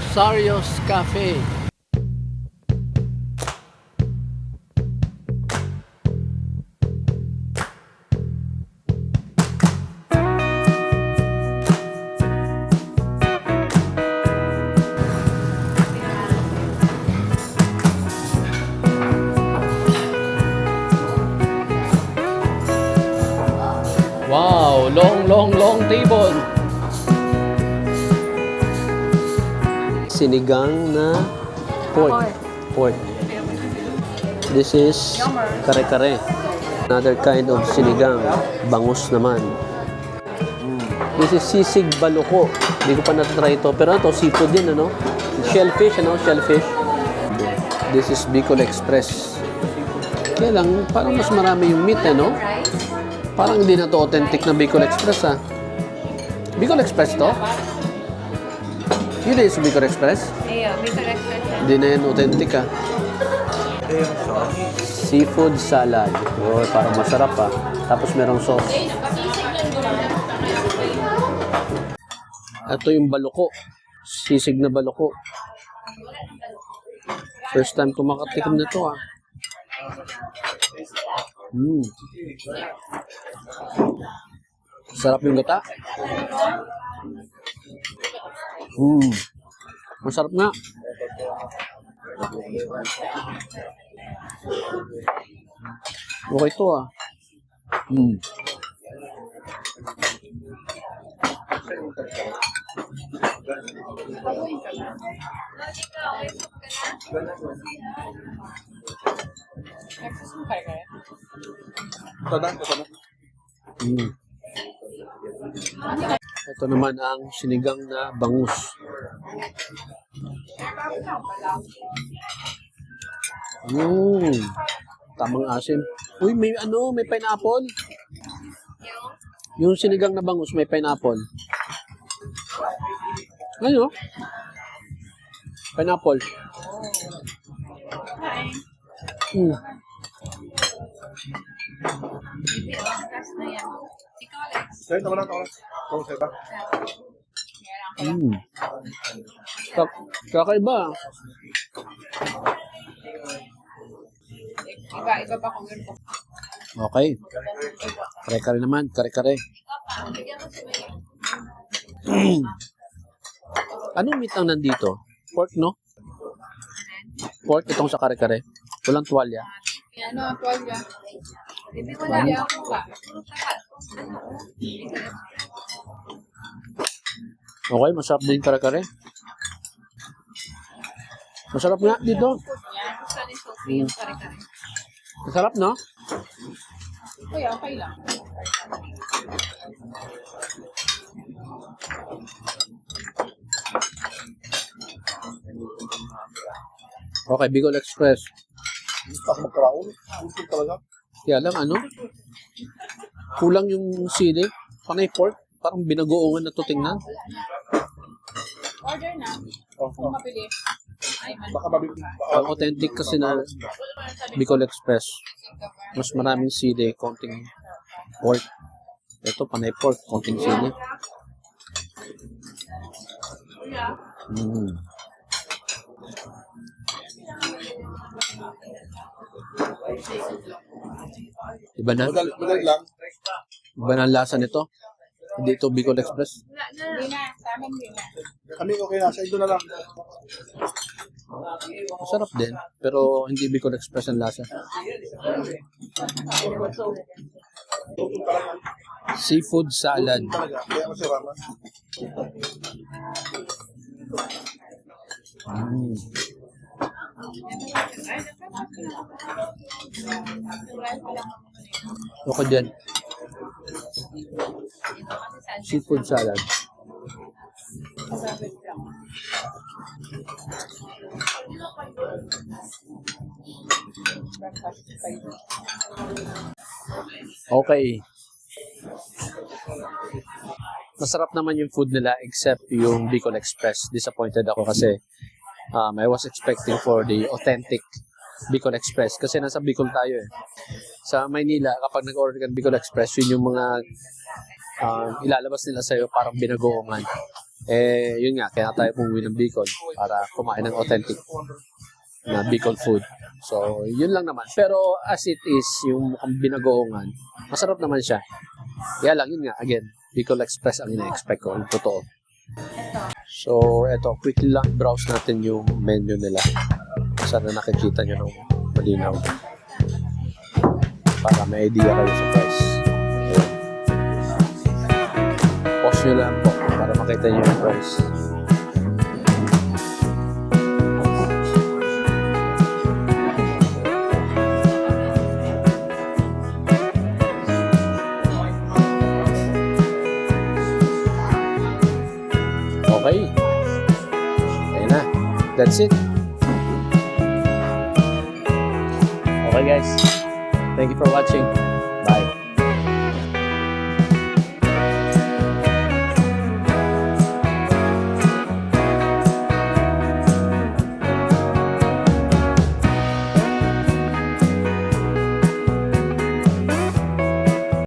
Rosario's Cafe. Wow, long table. Sinigang na pork. This is kare-kare. Another kind of sinigang. Bangus naman. This is sisig baloko. Hindi ko pa natatry ito. Pero ito, seafood din, ano? Shellfish, ano? Shellfish. This is Bicol Express. Kaya lang, parang mas marami yung meat, ano? Parang hindi na to authentic na Bicol Express, ha? Bicol Express to? Yun na yung sa Bicol Express? Iya, Bicol Express. Hindi na yan authentic, ha? Seafood salad. Oh, parang masarap, ha? Tapos merong sauce. Ito yung baloko. Sisig na baloko. First time ko makatikim na to, ha? Sarap yung gata. Masarap nga. Okay ito, ah. Ito naman ang sinigang na bangus. Tamang asim. Uy, may ano, may pineapple. Yung sinigang na bangus, may pineapple. Ano? Pineapple. Kakaiba. Iba pa kung ganito. Okay. Kare-kare naman. Kare-kare. Anong meat ang nandito? Pork, no? Pork itong sa kare-kare. Walang tuwalya. Ano, tuwalya. Hindi ko lagi ako ba? Okay, masarap din kare-kare. Masarap nga dito. Yan, gusto ni Sophie yung kare-kare. Masarap, no? Kuya, okay lang. Okay, Bicol Express. Kaya lang, ano? Kulang yung sili. Panay pork. Parang binagoongan na to tingnan. Order na. Kung mabili. Ay, man. Ang authentic kasi na Bicol Express. Mas maraming sili, konting pork. Ito, panay pork, konting sili. Iba na? Iba na ang lasa nito? Hindi ito Bicol Express? Hindi na. Sa amin din na. Kami okay na, sa ito na lang. Masarap din, pero hindi Bicol Express ang lasa. Seafood salad. Kaya masarap. Okay din. Seafood salad. Okay. Masarap naman yung food nila except yung Bicol Express. Disappointed ako kasi I was expecting for the authentic Bicol Express kasi nasa Bicol tayo eh. Sa Maynila, kapag nag-order ka ng Bicol Express, yun yung mga ilalabas nila sa'yo parang binagoongan. Yun nga, kaya tayo pumuwi ng Bicol para kumain ng authentic na Bicol food. So, yun lang naman. Pero as it is, yung mukhang binagoongan, masarap naman siya. Kaya lang, yun nga, again, Bicol Express ang ina-expect ko, yung totoo. So, eto, quickly lang browse natin yung menu nila. Sana nakikita nyo ng malinaw. Para may idea kayo sa price. Ayan. Pause nyo lang po para makita nyo yung price. Okay. Ayan na. That's it. Okay guys. Thank you for watching. Bye.